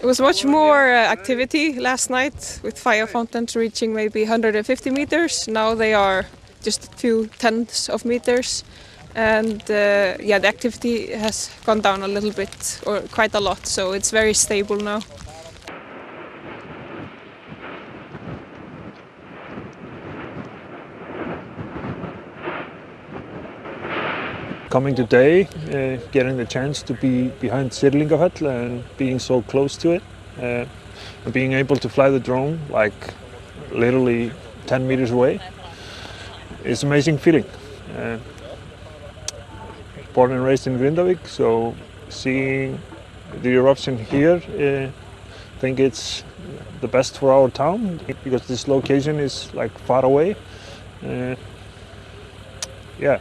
was much more activity last night with fire fountains reaching maybe 150 meters. Now they are just a few tenths of meters. And yeah, the activity has gone down a little bit, or quite a lot, so it's very stable now. Coming today, getting the chance to be behind Sirlingafell and being so close to it, and being able to fly the drone like literally 10 meters away, it's an amazing feeling. Born and raised in Grindavík, so seeing the eruption here, I think it's the best for our town because this location is like far away. Yeah.